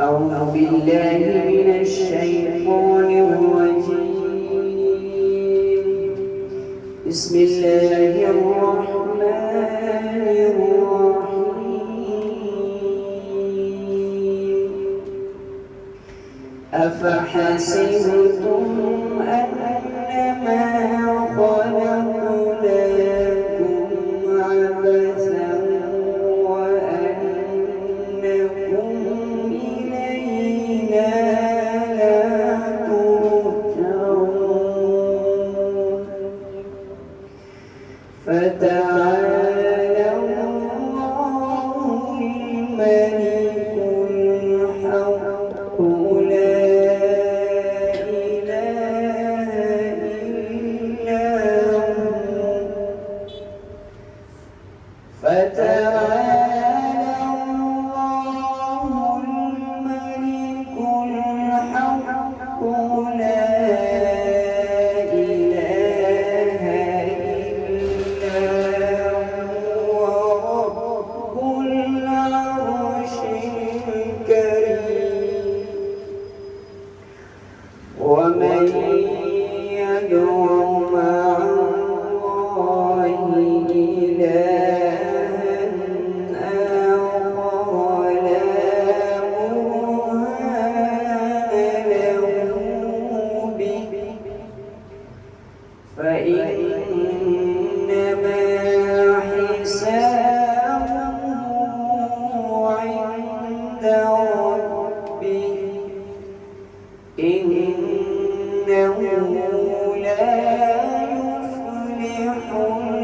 أعوذ بالله من الشيطان الرجيم. بسم الله الرحمن الرحيم. أفحسبتم أنما خلقناكم عبثا وأنكم إلينا لا ترجعون فتعالى الله الملك الحق لا إله إلا هو فتعالى الله الملك الحق لا إله إلا هو رب العرش الكريم. ومن يدع مع الله إلها آخر لا برهان له به فإنما حسابه عند ربه إنه لا يفلح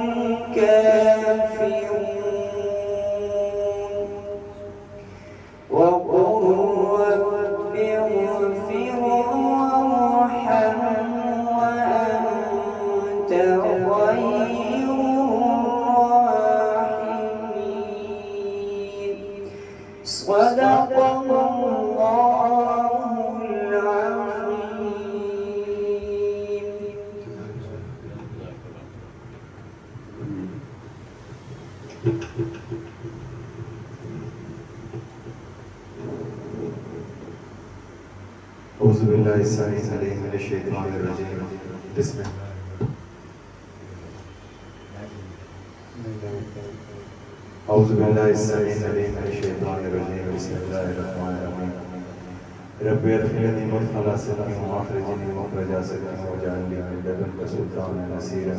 الكافرون. وقل رب اغفر وارحم وأنت خير الراحمين. صدق الله العظيم. أعوذ بالله السميع العليم من الشيطان الرجيم. بسم الله. أعوذ بالله السميع العليم من الشيطان الرجيم. بسم الله الرحمن الرحيم. رب ادخلني مدخل صدق وأخرجني مخرج صدق واجعل لي من لدنك سلطانا نصيرا.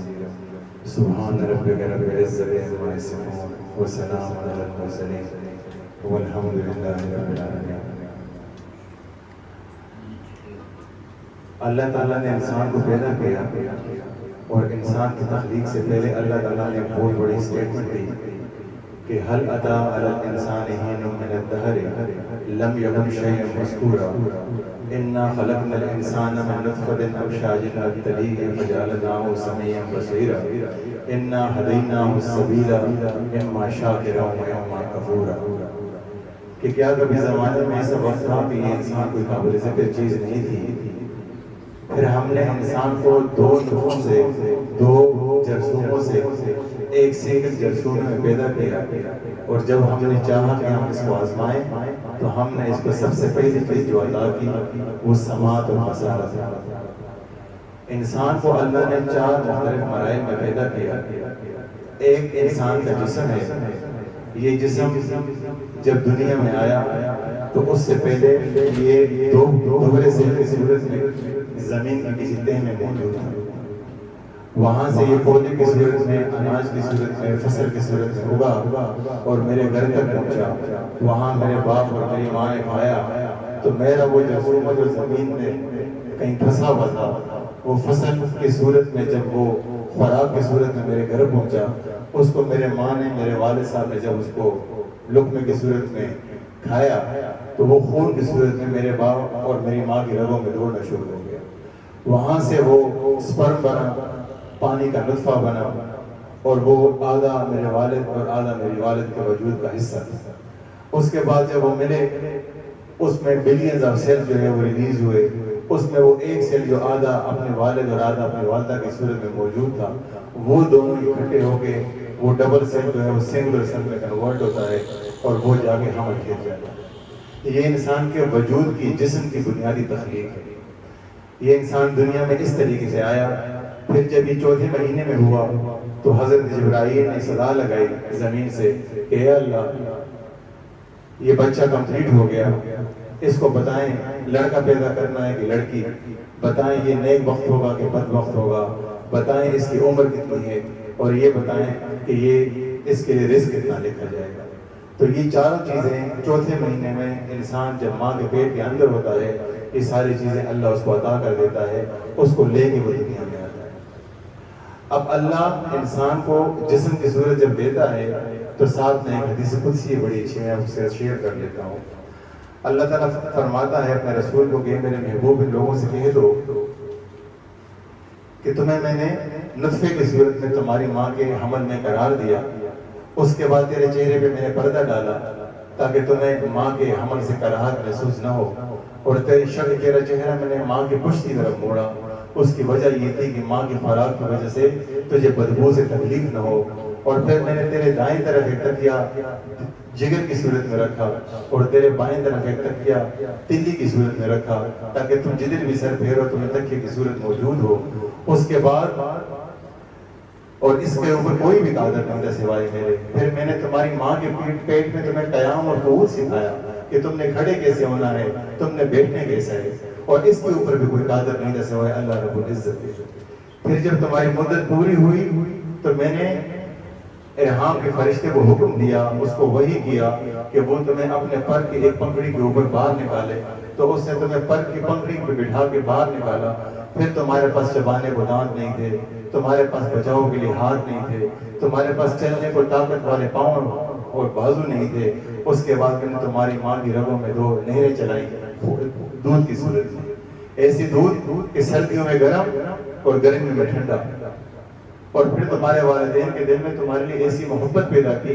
سبحان ربك رب العزة عما يصفون وسلام على المرسلين والحمد لله رب العالمين. اللہ تعالیٰ نے انسان کو پیدا کیا اور انسان کی تخلیق سے پہلے اللہ تعالیٰ نے بہت بڑی اسٹیٹمنٹ دی کہ هل أتى على الإنسان حين من الدهر لم يكن شيئا مذكورا إنا خلقنا الإنسان من نطفة أمشاج نبتليه فجعلناه سميعا بصيرا إنا هديناه السبيل إما شاكرا وإما كفورا. کہ کیا کبھی زمانے میں ایسا وقت تھا کہ یہ انسان کوئی قابل ذکر چیز نہیں تھی؟ پھر ہم نے انسان کو دو نطفوں سے دو جرثوموں سے ایک سنگل جرثوم میں پیدا کیا اور جب ہم نے چاہا کہ ہم اس کو آزمائیں تو ہم نے اس کو سب سے پہلی چیز جو عطا کی وہ سماعت اور بصارت ہے. انسان کو اللہ نے چار مختلف مراحل میں پیدا کیا. ایک انسان کا جسم ہے. یہ جسم جب دنیا میں آیا تو اس سے پہلے یہ دو ٹکڑے سے صورت میں زمین کی کسی تہ میں موجود تھا. وہاں سے یہ پودے کی صورت میں اناج کی صورت میں فصل کی صورت میں اگا اور میرے گھر تک پہنچا. وہاں میرے باپ اور میری ماں نے کھایا تو میرا وہ جرثوم جو زمین میں کہیں پھنسا ہوا تھا وہ فصل کی صورت میں جب وہ خوراک کی صورت میں میرے گھر پہنچا، اس کو میرے ماں نے، میرے والد صاحب نے جب اس کو لقمے کی صورت میں کھایا تو وہ خون کی صورت میں میرے باپ اور میری ماں کی رگوں میں دوڑنا شروع ہو گیا. وہاں سے وہ سپرم بنا، پانی کا نطفہ بنا، اور وہ آدھا میرے والد اور آدھا میری والد کے وجود کا حصہ تھا. اس کے بعد جب وہ ملے، اس میں بلینز آف سیل جو ہے وہ ریلیز ہوئے. اس میں وہ ایک سیل جو آدھا اپنے والد اور آدھا اپنی والدہ کی صورت میں موجود تھا، وہ دونوں اکٹھے ہو کے وہ ڈبل سیل جو ہے وہ سنگولر سیل میں کنورٹ ہوتا ہے اور وہ جا کے حمل کھیل جاتا ہے. یہ انسان کے وجود کی، جسم کی بنیادی تخلیق ہے. یہ انسان دنیا میں اس طریقے سے آیا. پھر جب یہ چوتھے مہینے میں ہوا تو حضرت جبرائیل نے صدا لگائی زمین سے کہ اے اللہ، یہ بچہ کمپلیٹ ہو گیا، اس کو بتائیں لڑکا پیدا کرنا ہے کہ لڑکی، بتائیں یہ نیک وقت ہوگا کہ بد وقت ہوگا، بتائیں اس کی عمر کتنی ہے، اور یہ بتائیں کہ یہ اس کے لیے رزق کتنا لکھا جائے گا. تو یہ چاروں چیزیں چوتھے مہینے میں انسان جب ماں کے پیٹ کے اندر ہوتا ہے، یہ ساری چیزیں اللہ اس کو عطا کر دیتا ہے، اس کو لے کے وہ دنیا میں آتا ہے. اب اللہ انسان کو جسم کی صورت جب دیتا ہے تو ساتھ میں ایک حدیث قدسی بڑی اچھی میں آپ سے شیئر کر لیتا ہوں. اللہ تعالیٰ فرماتا ہے اپنے رسول کو کہ میرے محبوب ان لوگوں سے کہہ دو کہ تمہیں میں نے نطفے کی صورت میں تمہاری ماں کے حمل میں قرار دیا، اس کے بعد تیرے چہرے پہ میں نے پردہ ڈالا تاکہ تمہیں ماں کے حمل سے کراہت محسوس نہ ہو، اور تیرا چہرہ میں نے ماں کی پشت کی طرف موڑا. اس کی وجہ یہ تھی کہ ماں کی خوراک کی وجہ سے تجھے بدبو سے تکلیف نہ ہو. اور پھر میں نے تیرے دائیں طرف ایک تکیہ جگر کی صورت میں رکھا اور تیرے بائیں طرف ایک تکیہ تلی کی صورت میں رکھا تاکہ تم جدھر بھی سر پھیرو تمہیں تکیے کی صورت موجود ہو. اس کے بعد اور اس کے اوپر کوئی بھی قادر نہیں تھا سوائے میرے. پھر میں نے تمہاری ماں کے پیٹ میں تمہیں قیام اور قعود سکھایا کہ تم نے کھڑے کیسے ہونا ہے، تم نے بیٹھنے کیسے ہے، اور اس کے اوپر بھی کوئی قادر نہیں تھا سوائے اللہ رب العزت کے. پھر جب تمہاری مدت پوری ہوئی تو میں نے ارحام کے فرشتے کو حکم دیا، اس کو وحی کیا کہ وہ تمہیں اپنے پر کی ایک پنکھڑی کے اوپر باہر نکالے. تو اس نے تمہیں پر کی پنکھڑی پہ بٹھا کے باہر نکالا. پھر تمہارے پاس چبانے کو دانت نہیں تھے، تمہارے پاس بچاؤ کے لیے ہاتھ نہیں تھے، تمہارے پاس چلنے کو طاقت والے پاؤں اور بازو نہیں تھے. اس کے بعد میں نے تمہاری ماں کی رگوں میں 2 نہریں چلائی دودھ کی صورت میں، ایسی دودھ کہ سردیوں میں گرم اور گرمیوں میں ٹھنڈا. اور پھر تمہارے والدین کے دل میں تمہارے لیے ایسی محبت پیدا کی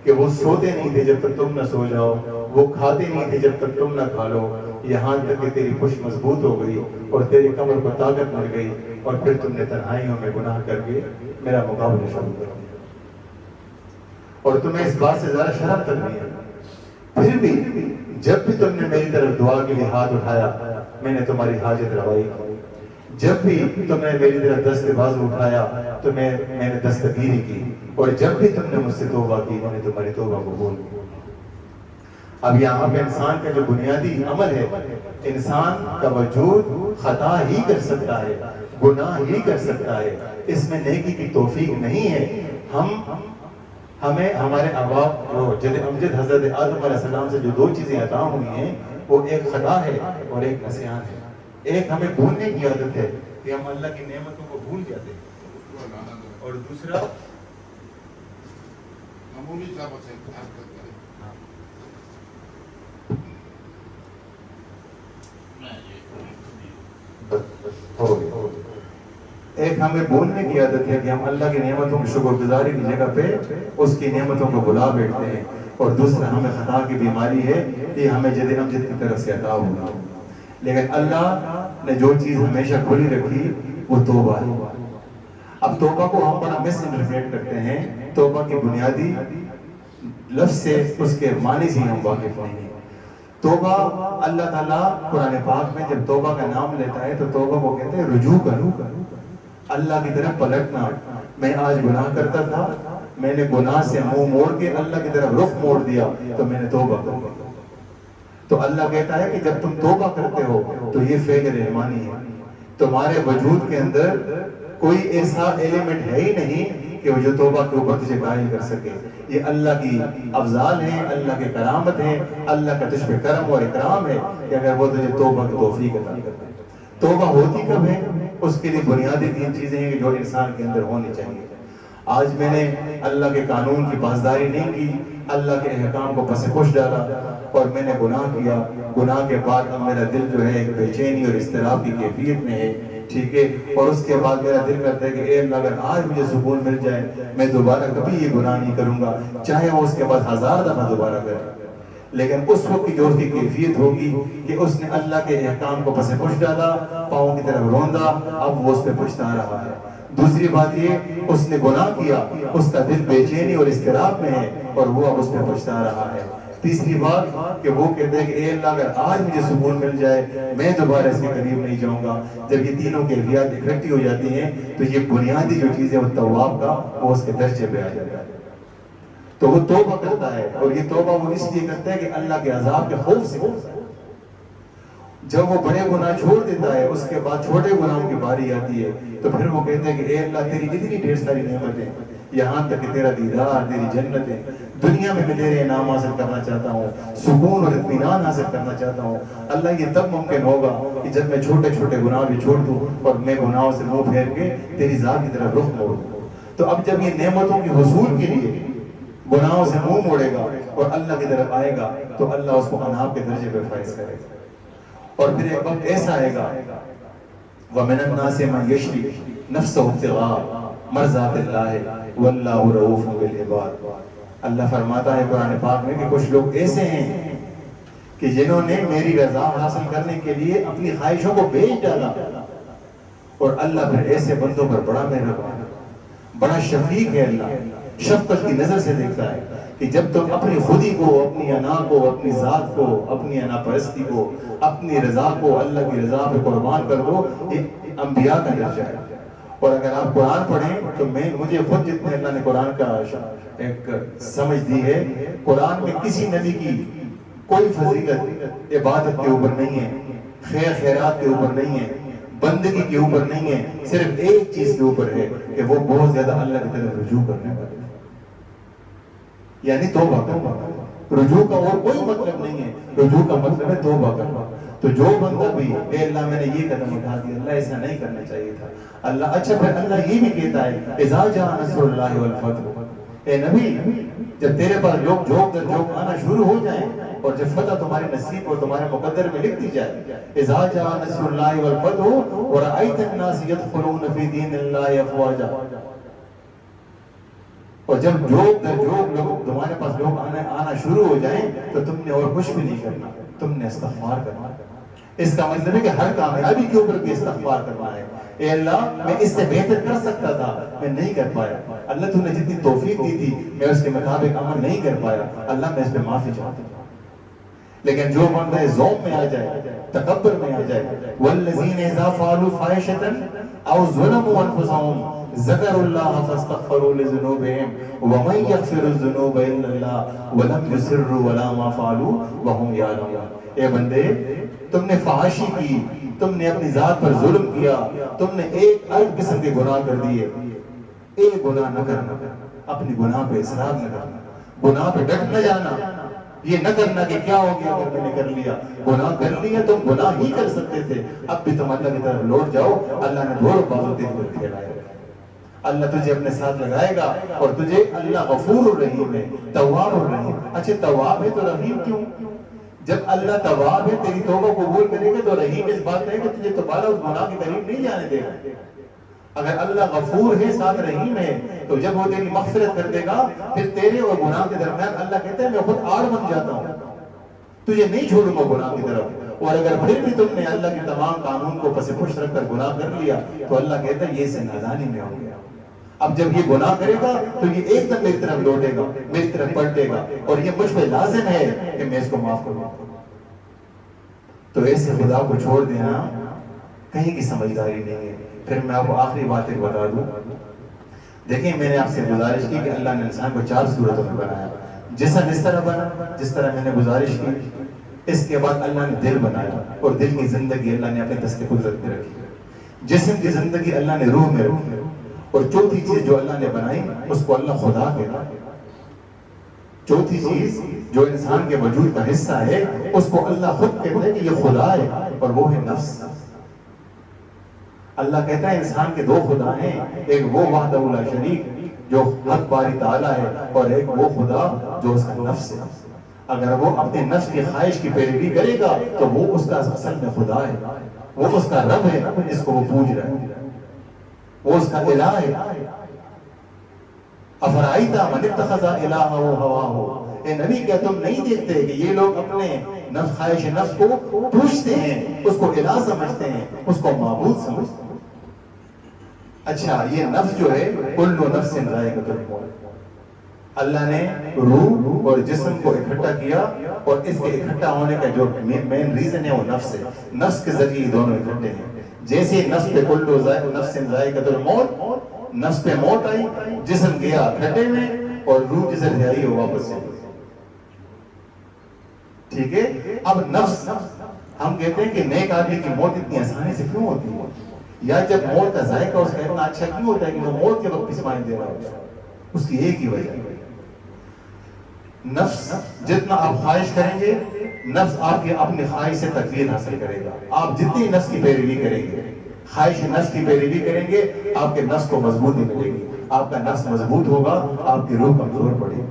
کہ وہ سوتے نہیں تھے جب تک تم نہ سو جاؤ، وہ کھاتے نہیں تھے جب تک تم نہ کھا لو، یہاں تک کہ تیری پشت مضبوط ہو گئی اور تیری کمر پر طاقت مل گئی، اور پھر تم نے تنہائیوں میں گناہ کر کے میرا مقابلہ شروع کر دیا. اور تمہیں اس بات سے زیادہ شرم تک نہیں ہے. پھر بھی جب بھی تم نے میری طرف دعا کے لیے ہاتھ اٹھایا میں نے تمہاری حاجت روائی کی. جب بھی تم نے میری طرف دست بازو اٹھایا تو میں نے دستگیری کی. اور جب بھی تم نے مجھ سے توبہ کی میں نے تمہاری توبہ قبول کی. اب یہاں پہ انسان کا جو بنیادی عمل ہے، انسان کا وجود خطا ہی کر سکتا ہے، گناہ ہی کر سکتا ہے، اس میں نیکی کی توفیق نہیں ہے. ہمیں ہمارے آبا جد امجد حضرت آدم علیہ السلام سے جو 2 چیزیں عطا ہوئی ہیں وہ ایک خطا ہے اور ایک نسیان ہے. ایک ہمیں بھولنے کی عادت ہے کہ ہم اللہ کی نعمتوں کو بھول جاتے ہیں، اور دوسرا ایک ہمیں بولنے کی عادت ہے کہ ہم اللہ کی نعمتوں کی شکر گزاری کی جگہ پہ اس کی نعمتوں کو بلا بیٹھتے ہیں، اور دوسرا ہمیں خطا کی بیماری ہے یہ ہمیں جد امجد کی طرف سے عطا ہوگا. لیکن اللہ نے جو چیز ہمیشہ کھلی رکھی وہ توبہ ہے. اب توبہ کو ہم بڑا مس انٹرپریٹ کرتے ہیں. توبہ کی بنیادی لفظ سے اس کے معنی سے ہم واقف نہیں ہیں. توبہ اللہ تعالیٰ قرآن پاک میں جب توبہ کا نام لیتا ہے تو توبہ کو کہتے ہیں رجوع کرو، اللہ کی طرف پلٹنا. میں آج گناہ کرتا تھا، میں نے گناہ سے منہ موڑ کے اللہ کی طرف رخ موڑ دیا تو میں نے توبہ کر دی. تو اللہ کہتا ہے کہ جب تم توبہ کرتے ہو تو یہ فعل رحمانی ہے. تمہارے وجود کے اندر کوئی ایسا ایلیمنٹ ہے ہی نہیں کہ وہ جو توبہ کے اوپر تجھے قائل کر سکے. یہ اللہ کی افضال ہے، اللہ کی کرامت ہے، اللہ کا تجھ پہ کرم اور اکرام ہے کہ اگر وہ تجھے توبہ کی توفیق عطا کرتا ہے. توبہ ہوتی کب ہے؟ اس کے لیے بنیادی 3 چیزیں ہیں جو انسان کے اندر ہونی چاہیے۔ آج میں نے اللہ کے قانون کی پاسداری نہیں کی، اللہ کے احکام کو پس پش ڈالا اور میں نے گناہ کیا، گناہ کے بعد اب میرا دل جو ہے ایک بے چینی اور اضطراب کی کیفیت میں ہے، ٹھیک ہے، اور اس کے بعد میرا دل کرتا ہے کہ اے اللہ اگر آج مجھے سکون مل جائے میں دوبارہ کبھی یہ گناہ نہیں کروں گا، چاہے وہ اس کے بعد 1000 دفعہ دوبارہ کرے۔ لیکن اس وقت کی جو اس کی کیفیت ہوگی کہ اس نے اللہ کے احکام کو پس پش ڈالا، پاؤں کی طرف روندا، اب وہ اس پہ پچھتا رہا ہے۔ دوسری بات یہ، اس نے گناہ کیا، اس کا دل بے چینی اور اضطراب میں ہے اور وہ اب اس پہ پچھتا رہا ہے۔ تیسری بات کہ وہ کہتے ہیں کہ اے اللہ اگر آج مجھے سکون مل جائے میں دوبارہ اس کے قریب نہیں جاؤں گا۔ جب یہ تینوں کیفیات اکٹھی ہو جاتی ہیں تو یہ بنیادی جو چیز ہے وہ تواب کا وہ اس کے درجے پہ آ جاتا ہے، تو وہ توبہ کرتا ہے، اور یہ توبہ وہ اس لیے کرتا ہے کہ اللہ کے عذاب کے خوف سے کرتا ہے۔ جب وہ بڑے گناہ چھوڑ دیتا ہے اس کے بعد چھوٹے گناہوں کی باری آتی ہے تو پھر وہ کہتے ہیں کہ اے اللہ تیری اتنی ڈھیر ساری نعمتیں، یہاں تک کہ تیرا دیدار، تیری جنتیں، دنیا میں میں تیرے انعام حاصل کرنا چاہتا ہوں، سکون اور اطمینان حاصل کرنا چاہتا ہوں۔ اللہ یہ تب ممکن ہوگا کہ جب میں چھوٹے چھوٹے گناہ بھی چھوڑ دوں اور میں گناہوں سے منہ پھیر کے تیری ذات کی طرف رخ موڑوں۔ تو اب جب یہ نعمتوں کے حصول کے لیے گناہوں سے منہ موڑے گا اور اللہ کی طرف آئے گا تو اللہ اس کو انعام کے درجے پہ فائز کرے گا۔ اور پھر ایک وقت ایسا آئے گا وَمِنَ النَّاسِ مَن يَشْرِي نَفْسَهُ ابْتِغَاءَ مَرْضَاتِ اللَّهِ وَاللَّهُ رَءُوفٌ بِالْعِبَادِ۔ اللہ فرماتا ہے قرآن پاک میں کہ کچھ لوگ ایسے ہیں کہ جنہوں نے میری رضا حاصل کرنے کے لیے اپنی خواہشوں کو بیچ ڈالا، اور اللہ پھر ایسے بندوں پر بڑا مہربان، بڑا شفیق ہے۔ اللہ شفقت کی نظر سے دیکھتا ہے کہ جب تم اپنی خودی کو، اپنی انا کو، اپنی ذات کو، اپنی انا پرستی کو، اپنی رضا کو اللہ کی رضا پہ قربان کر دو، یہ انبیاء کا درجہ ہے۔ اور اگر آپ قرآن پڑھیں تو مجھے خود جتنے اللہ نے قرآن کا ایک سمجھ دی ہے، قرآن میں کسی نبی کی کوئی فضیلت عبادت کے اوپر نہیں ہے، خیر خیرات کے اوپر نہیں ہے، بندگی کے اوپر نہیں ہے، صرف ایک چیز کے اوپر ہے کہ وہ بہت زیادہ اللہ کی طرف رجوع کرنے والے، یعنی توبہ کرنا۔ رجوع کا اور کوئی مطلب نہیں ہے، رجوع کا مطلب ہے توبہ کرنا۔ تو جو بندہ بھی اے اللہ میں نے یہ قدم اٹھا دیا، اللہ ایسا نہیں کرنا چاہیے تھا، اللہ اچھا پھر اللہ یہ بھی کہتا ہے اذا جاء نصر اللہ والفتح، اے نبی جب تیرے پاس جوک در جوک آنا شروع ہو جائیں اور جب فتح تمہارے نصیب اور تمہارے مقدر میں لکھ دی جائے، اذا جاء نصر اللہ والفتح ورأیت الناس يدخلون فی دین اللہ افواجا، اور جب جوک در جوک لوگ تمہارے پاس لوگ آنا شروع ہو جائیں تو تم نے اور کچھ بھی نہیں کرنا، تم نے استغفار کرنا۔ اس کا مطلب ہے کہ ہر کامیابی کے اوپر بھی استغفار کرنا ہے۔ اے اللہ میں اس سے بہتر کر سکتا تھا، میں نہیں کر پایا، اللہ تو نے جتنی توفیق دی تھی میں اس کے مطابق عمل نہیں کر پایا، اللہ میں اس پہ معافی چاہتا ہوں۔ لیکن جو بندہ ذوق میں آ جائے، تکبر میں آ جائے، والذین اذا فعلوا فاحشة او ظلموا انفسهم ذکروا اللہ فاستغفروا لذنوبهم ومن یغفر الذنوب الا اللہ ولم یصروا ولا ما فعلوا وهم یعلمون۔ اے بندے تم نے فحاشی کی، تم نے اپنی ذات پر ظلم کیا، تم نے ایک الگ قسم کے گناہ کر دیے، ایک گناہ نہ کرنا، اپنی گناہ پہ اصرار نہ کرنا، گناہ پہ ڈٹ نہ جانا، یہ نہ کرنا کہ کیا ہو گیا اگر میں نے کر لیا، گناہ کر لیا، تم گناہ ہی کر سکتے تھے، اب بھی تم اللہ کی طرف لوٹ جاؤ، اللہ نے دور بازو دے کر کھیلایا، اللہ تجھے اپنے ساتھ لگائے گا اور تجھے اللہ غفور الرحیم ہے، تواب الرحیم۔ اچھا تواب ہے تو رحیم کیوں؟ جب اللہ تواب ہے تیری توبہ قبول کرے گا تو رحیم اس بات ہے کہ تجھے دوبارہ اس گناہ کے قریب نہیں جانے دے گا۔ اگر اللہ غفور ہے ساتھ رحیم ہے تو جب وہ تیری مغفرت کر دے گا پھر تیرے اور گناہ کے درمیان اللہ کہتا ہے میں خود آڑ بن جاتا ہوں، تجھے نہیں چھوڑوں گا گناہ کی طرف۔ اور اگر پھر بھی تم نے اللہ کے تمام قانون کو پس پش رکھ کر گناہ کر لیا تو اللہ کہتا ہے یہ سے نادانی میں ہو گیا، اب جب یہ گناہ کرے گا تو یہ ایک دم میری طرف لوٹے گا، میری طرف پلٹے گا اور یہ مجھ پہ لازم ہے کہ میں اس کو معاف کروں۔ تو ایسے خدا کو چھوڑ دینا کہیں کی سمجھداری نہیں ہے۔ پھر میں آپ کو آخری بات ایک بتا دوں، دیکھیں میں نے آپ سے گزارش کی کہ اللہ نے انسان کو 4 صورتوں میں بنایا، جسم اس طرح بنا جس طرح میں نے گزارش کی، اس کے بعد اللہ نے دل بنایا اور دل کی زندگی اللہ نے اپنے دست قدرت میں رکھی، جسم کی زندگی اللہ نے روح میں رکھی، اور چوتھی چیز جو اللہ نے بنائی اس کو اللہ خدا کہتا ہے۔ چوتھی چیز جو انسان کے وجود کا حصہ ہے اس کو اللہ خود کہتا ہے کہ یہ خدا ہے، اور وہ ہے نفس۔ اللہ کہتا ہے انسان کے دو خدا ہیں، ایک وہ وحدہ لا شریک جو حق باری تعالیٰ ہے، اور ایک وہ خدا جو اس کا نفس ہے۔ اگر وہ اپنے نفس کی خواہش کی پیروی کرے گا تو وہ اس کا اصل میں خدا ہے، وہ اس کا رب ہے جس کو وہ پوج رہا ہے، وہ اس کا الہ ہے۔ افرائیتا من اتخذ الہہ ہواہ، اے نبی کیا تم نہیں دیکھتے کہ یہ لوگ اپنے نفس خواہش نفس کو پوجتے ہیں، اس کو الہ سمجھتے ہیں، اس کو معبود سمجھتے ہیں۔ اچھا یہ نفس جو ہے کل نفس ذائقۃ الموت، اللہ نے روح اور جسم کو اکٹھا کیا، اور اس کے اکٹھا ہونے کا جو مین ریزن ہے وہ نفس ہے، نفس کے ذریعے دونوں اکٹھے ہیں۔ جیسے نفس پہ کل نفس ذائقۃ الموت، نفس پہ موت آئی، جسم گیا کھڈے میں، اور روح جسے لے آئی وہ واپس چلی۔ ٹھیک ہے، اب نفس ہم کہتے ہیں کہ نیک آدمی کی موت اتنی آسانی سے کیوں ہوتی ہے، یا جب موت کا ذائقہ اس کا اتنا اچھا کیوں ہوتا ہے کہ وہ موت کے وقت پسمائی دے رہا ہوتا ہے؟ اس کی ایک ہی وجہ ہے، نفس جتنا آپ خواہش کریں گے نفس آپ کی اپنی خواہش سے تکلیف حاصل کرے گا۔ آپ جتنی نفس کی پیروی کریں گے، خواہش نفس کی پیروی کریں گے، آپ کے نفس کو مضبوطی ملے گی، آپ کا نفس مضبوط ہوگا، آپ کی روح کمزور پڑے گی۔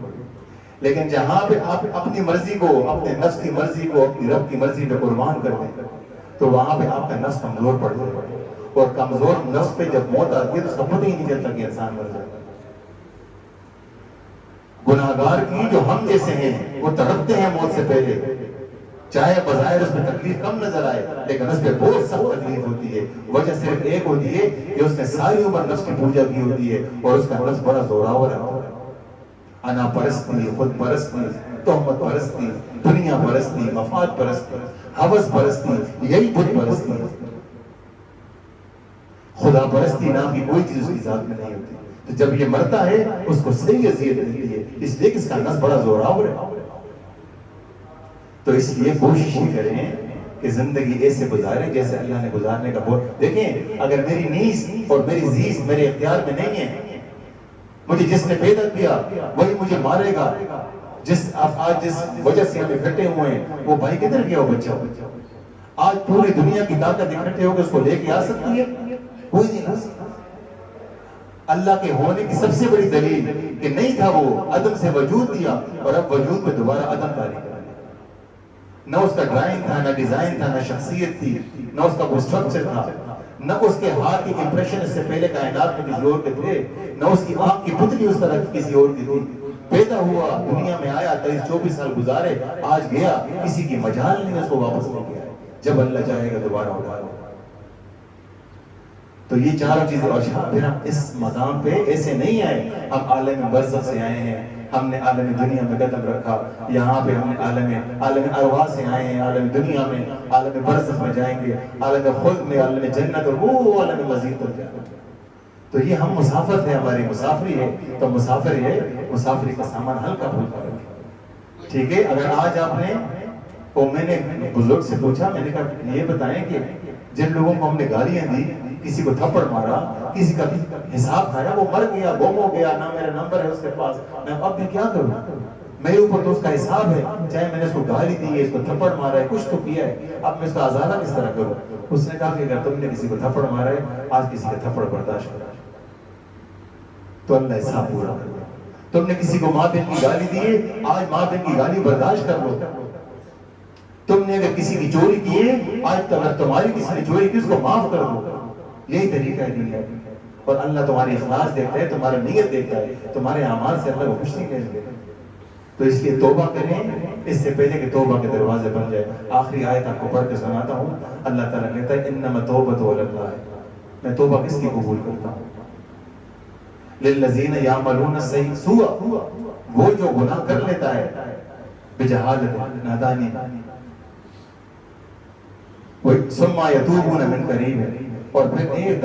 لیکن جہاں پہ آپ اپنی مرضی کو، اپنے نفس کی مرضی کو اپنی رب کی مرضی پہ قربان کر دیں تو وہاں پہ آپ کا نفس کمزور پڑ جائے گا، اور کمزور نفس پہ جب موت آتی ہے تو اس کا پتہ ہی نہیں چلتا کہ انسان مر جائے گا۔ گناہگار کی جو ہم جیسے ہیں وہ تڑپتے ہیں موت سے پہلے، چاہے بظاہر اس میں تکلیف کم نظر آئے لیکن اس پہ بہت سخت تکلیف ہوتی ہے۔ وجہ صرف ایک ہوتی ہے کہ اس نے ساری عمر نفس کی پوجا کی ہوتی ہے، اور اس کا نفس بڑا زوراور ہے، انا پرستی، خود پرستی، تہمت پرستی، دنیا پرستی، مفاد پرستی، ہوس پرستی، یہی بت پرستی، خدا پرستی نام کی کوئی چیز اس کی ذات میں نہیں ہوتی۔ تو جب یہ مرتا ہے اس کو صحیح اذیت ملتی ہے، اس لیے کہ اس کا نفس بڑا زوراور ہے۔ تو اس لیے کوشش ہی کریں کہ زندگی ایسے گزاریں جیسے اللہ نے گزارنے کا بہت۔ دیکھیں اگر میری نیز اور میری زیز میرے اختیار میں نہیں ہے، مجھے جس نے پیدا کیا وہی مجھے مارے گا، آج جس وجہ سے ہم اکٹھے ہوئے ہیں وہ بھائی کدھر گیا وہ بچہ؟ آج پوری دنیا کی طاقت اکٹھے ہو کے اس کو لے کے آ سکتی ہے؟ کوئی نہیں آ سکتا۔ اللہ کے ہونے کی سب سے بڑی دلیل کہ نہیں تھا، وہ عدم سے وجود دیا اور اب وجود میں دوبارہ عدم کاری کر دیا۔ نہ اس کا ڈرائنگ تھا، نہ ڈیزائن تھا، نہ شخصیت تھی، نہ اس کا کوئی سٹرکچر تھا، نہ اس کے ہاتھ کی امپریشن اس سے پہلے کائنات میں کسی اور کے تھے، نہ اس کی آنکھ کی پتلی اس طرح کی کسی اور کی تھی۔ پیدا ہوا، دنیا میں آیا، 23-24 سال گزارے، آج گیا، کسی کی مجال نہیں اس کو واپس لے گیا۔ جب اللہ چاہے گا دوبارہ ہوگا۔ تو یہ چاروں چیزیں، اور پھر ہم اس مقام پہ ایسے نہیں آئے، ہم عالم برزخ سے آئے ہیں، ہم نے عالم دنیا میں قدم رکھا، یہاں پہ ہم عالم ارواح سے آئے ہیں، عالم دنیا میں، عالم برزخ میں جائیں گے، عالم خلد میں، عالم جنت، اور وہ عالم مزید تک جائیں گے۔ تو یہ ہم مسافر ہے، ہماری مسافری ہے، تو مسافر ہے، مسافری کا سامان ہلکا پھلکا رکھیں۔ ٹھیک ہے، اگر آج آپ نے، اور میں نے بزرگ سے پوچھا، میں نے کہا یہ بتائیں کہ جن لوگوں کو ہم نے گالیاں دی، کسی کو تھپڑ مارا، کسی کا حساب کھایا، وہ مر گیا، گم ہو گیا، نہ میرا نمبر ہے اس کے پاس، اب میں کیا کروں؟ میرے اوپر تو اس کا حساب ہے، چاہے میں نے اس کو گالی دی ہے، اس کو تھپڑ مارا ہے، کچھ تو کیا ہے، اب میں اس کا ازالہ کس طرح کروں؟ اس نے کہا کہ اگر تم نے کسی کو تھپڑ مارا ہے، آج کسی کا تھپڑ برداشت کرو تو اللہ حساب پورا کرے۔ تم نے کسی کو ماں بہن کی گالی دی ہے، آج ماں بہن کی گالی برداشت کر لو۔ تم نے اگر کسی کی چوری کی ہے، آج اگر تمہاری کسی نے چوری کی اس کو معاف کر دو۔ یہی طریقہ ہے دنیا کا، اور اللہ تمہاری اخلاص دیکھتا ہے، تمہاری نیت دیکھتا ہے، تمہارے اعمال سے اللہ کو خوش نہیں کریں گے۔ تو اس لیے توبہ کریں اس سے پہلے کہ توبہ کے دروازے بن جائے۔ آخری آیت آپ کو پڑھ کے سناتا ہوں۔ اللہ تعالیٰ کہتا ہے انما توبۃ علی اللہ، میں توبہ کس کی قبول کرتا ہوں؟ للذین یعملون السوء، وہ جو گناہ کر لیتا ہے بجہالت، نادانی، ثم یتوبون من قریب، اور پھر ایک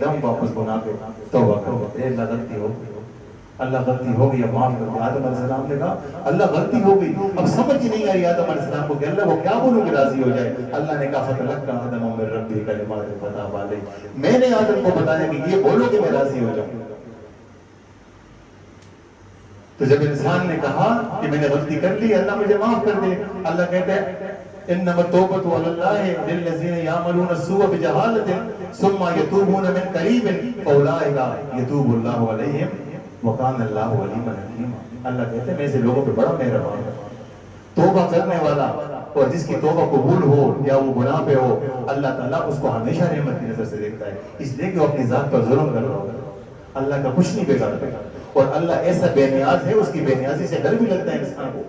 دم واپس گناہ پہ توبہ کرتے ہیں۔ اللہ غلطی ہو گئی، اللہ غلطی ہو گئی، اب معاف کر دے۔ آدم علیہ السلام نے کہا اللہ غلطی ہو گئی، اب سمجھ ہی نہیں آئی آدم علیہ السلام کو کہ اللہ کو کیا بولوں کہ راضی ہو جائے۔ اللہ نے کہا فتلقى آدم من ربه کلمات فتاب علیہ، میں نے آدم کو بتایا کہ یہ بولو کہ میں راضی ہو جاؤں۔ تو جب انسان نے کہا کہ میں نے غلطی کر لی، اللہ مجھے معاف کر دے، اللہ کہتا ہے انما التوبۃ علی اللہ للذین یعملون السوء بجہالۃ ثم یتوبون من قریب فاولئک یتوب اللہ علیہم وکان اللہ علیما حکیما. اللہ کہتے ہیں میں سے لوگوں پہ بڑا مہربان ہوں. توبہ کرنے والا اور جس کی توبہ قبول ہو یا وہ گناہ پہ ہو, اللہ تعالیٰ اس کو ہمیشہ رحمت کی نظر سے دیکھتا ہے, اس لیے کہ وہ اپنی ذات پر ظلم کر رہا ہوگا. اللہ کا کچھ نہیں بگاڑتا, اور اللہ ایسا بے نیاز ہے, اس کی بے نیازی سے ڈر بھی لگتا ہے انسان کو.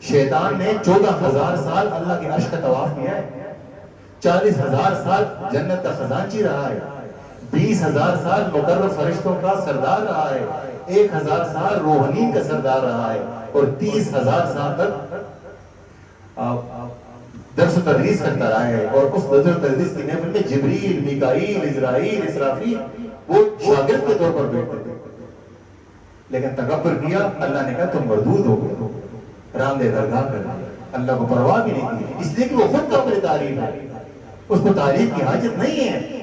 شیطان نے 14,000 سال اللہ کے عرش کا طواف کیا ہے, 40,000 سال جنت کا خزانچی رہا ہے, 20,000 سال مقرر فرشتوں کا سردار رہا ہے, 1,000 سال روحانین کا سردار رہا ہے, اور 30,000 سال تک درس و تدریس کرتا رہا ہے. اور اس درس و تدریس کی محفل میں جبریل, میکائیل, اسرائیل وہ شاگرد کے طور پر بیٹھتے تھے. لیکن تکبر کیا, اللہ نے کہا تم مردود ہو گئے, رام دے درگاہ کر دیا. اللہ کو پرواہ بھی نہیں کی, اس لیے کہ وہ خود قابل تعریف ہے, اس کو تعریف کی حاجت نہیں ہے.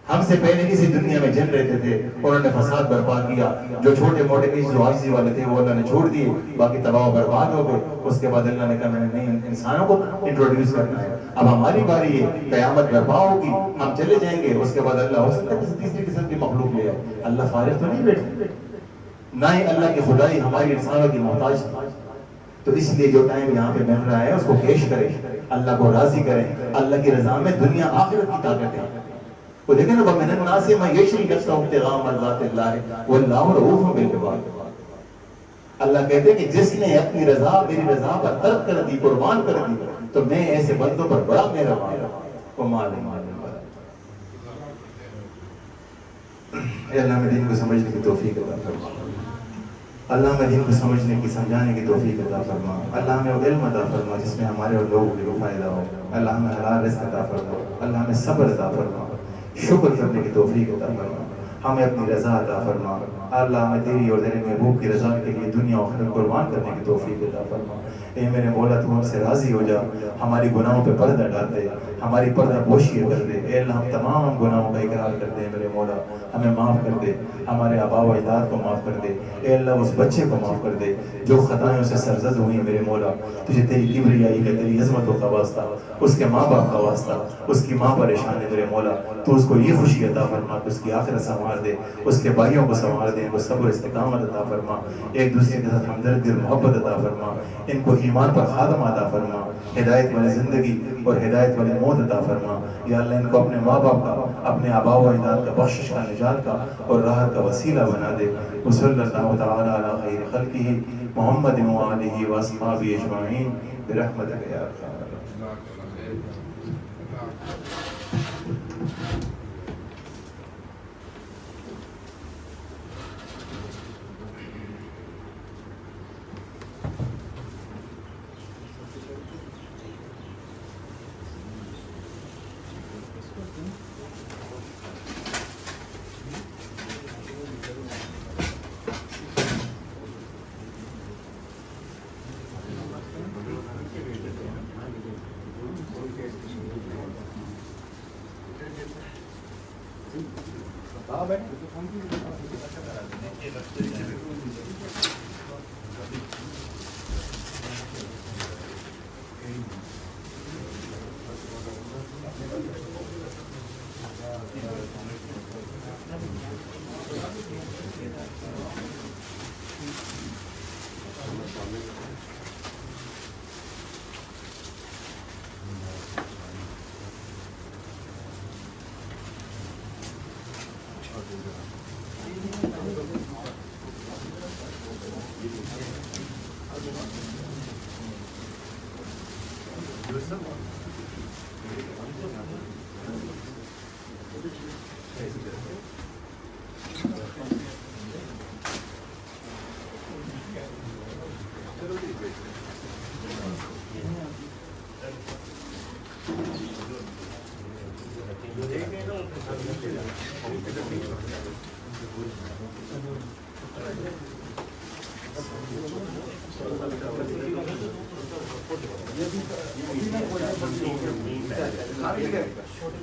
ہم سے پہلے کسی دنیا میں جن رہتے تھے, انہوں نے فساد برپا کیا. جو چھوٹے موٹے جو عاجزی والے تھے وہ اللہ نے چھوڑ دیے, باقی تباہ و برباد ہو گئے. اس کے بعد اللہ نے کہا میں نے نہیں, انسانوں کو انٹروڈیوس کرنا ہے, اب ہماری باری ہے, قیامت برپا ہوگی, ہم چلے جائیں گے. اس کے بعد اللہ ہو سکتا ہے کسی تیسری قسم کی مخلوق لے آئے. اللہ فارغ تو نہیں بیٹھے, نہ ہی اللہ کی خدائی ہماری انسانوں کی محتاج تھی. تو اس لیے جو ٹائم یہاں پہ مل رہا ہے اس کو پیش کریں, اللہ کو راضی کریں. اللہ کی رضا میں دنیا آخرت کی طاقت ہے. وہ دیکھیں نا, وَمِنَ النَّاسِ مَن يَشْرِي نَفْسَهُ ابْتِغَاءَ مَرْضَاتِ اللَّهِ وَاللَّهُ رَءُوفٌ بِالْعِبَادِ. اللہ کہتے ہیں کہ جس نے اپنی رضا میری رضا پر ترک کر دی, قربان کر دی, تو میں ایسے بندوں پر بڑا مہربان ہوں. اے اللہ ہمیں دین کو سمجھنے کی توفیق عطا فرما. اللہ ہمیں دین کو سمجھنے کی, سمجھانے کی توفیق عطا فرما. اللہ ہمیں وہ علم عطا فرما جس میں ہمارے اور لوگوں کو فائدہ ہو. اللہ ہمیں حلال رزق عطا فرما. اللہ ہمیں صبر عطا فرما, شکر کرنے کی توفیق عطا فرما. ہمیں اپنی رضا عطا فرما. اللہ ہمیں تیری اور تیرے محبوب کی رضا کے لیے دنیا و آخرت قربان کرنے کی توفیق عطا فرما. اے میرے مولا تو ہم سے راضی ہو جا, ہماری گناہوں پہ پردہ ڈال دے, ہماری پردہ پوشی کر دے. اے اللہ ہم تمام گناہوں کا اقرار کر دے میرے مولا, ہمیں معاف کر دے, ہمارے آبا و اجداد کو معاف کر دے. اے اللہ اس بچے کو معاف کر دے جو خطائیوں سے سرزد ہوئی میرے مولا. تجھے تیری کبریائی کا, تیری عظمتوں کا واسطہ, اس کے ماں باپ کا واسطہ, اس کی ماں پریشان ہے میرے مولا, تو اس کو یہ خوشی عطا فرما کہ اس کی آخرت سنوار دے, اس کے بھائیوں کو سنوار دے, ان کو صبر استقامت عطا فرما, ایک دوسرے کے ساتھ ہمدردی اور محبت عطا فرما, ان کو ایمان پر خاتمہ عطا فرما, ہدایت والی زندگی اور ہدایت والی موت عطا فرما. یا اللہ ان کو اپنے ماں باپ کا, اپنے آبا و اجداد کا بخشش کا, نجات کا اور راحت کا وسیلہ بنا دے. وصلی اللہ تعالی علی خیر خلقہ محمد و آلہ و اصحابہ اجمعین برحمتک یا ارحم الراحمین.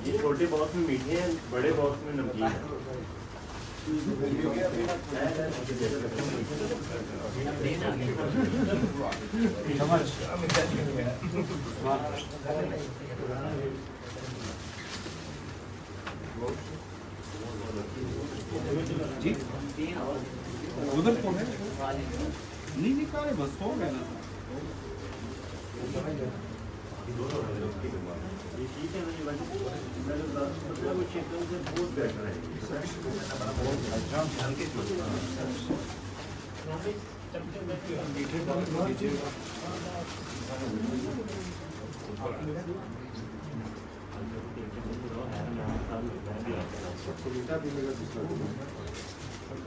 یہ چھوٹے باکس میں میٹھے ہیں, بڑے باکس میں نمکین ہیں. جی ادھر کون ہے؟ نہیں نکالے بس ہو گیا نا.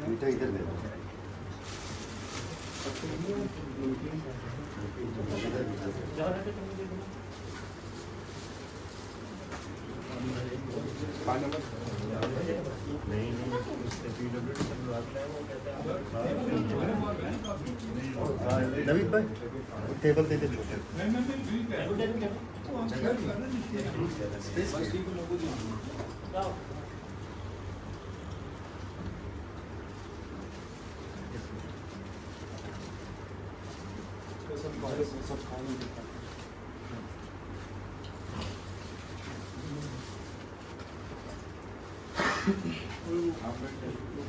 میٹھا ادھر دے نوید بھائی ٹیبل دے دے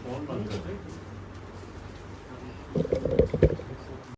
فون بند کر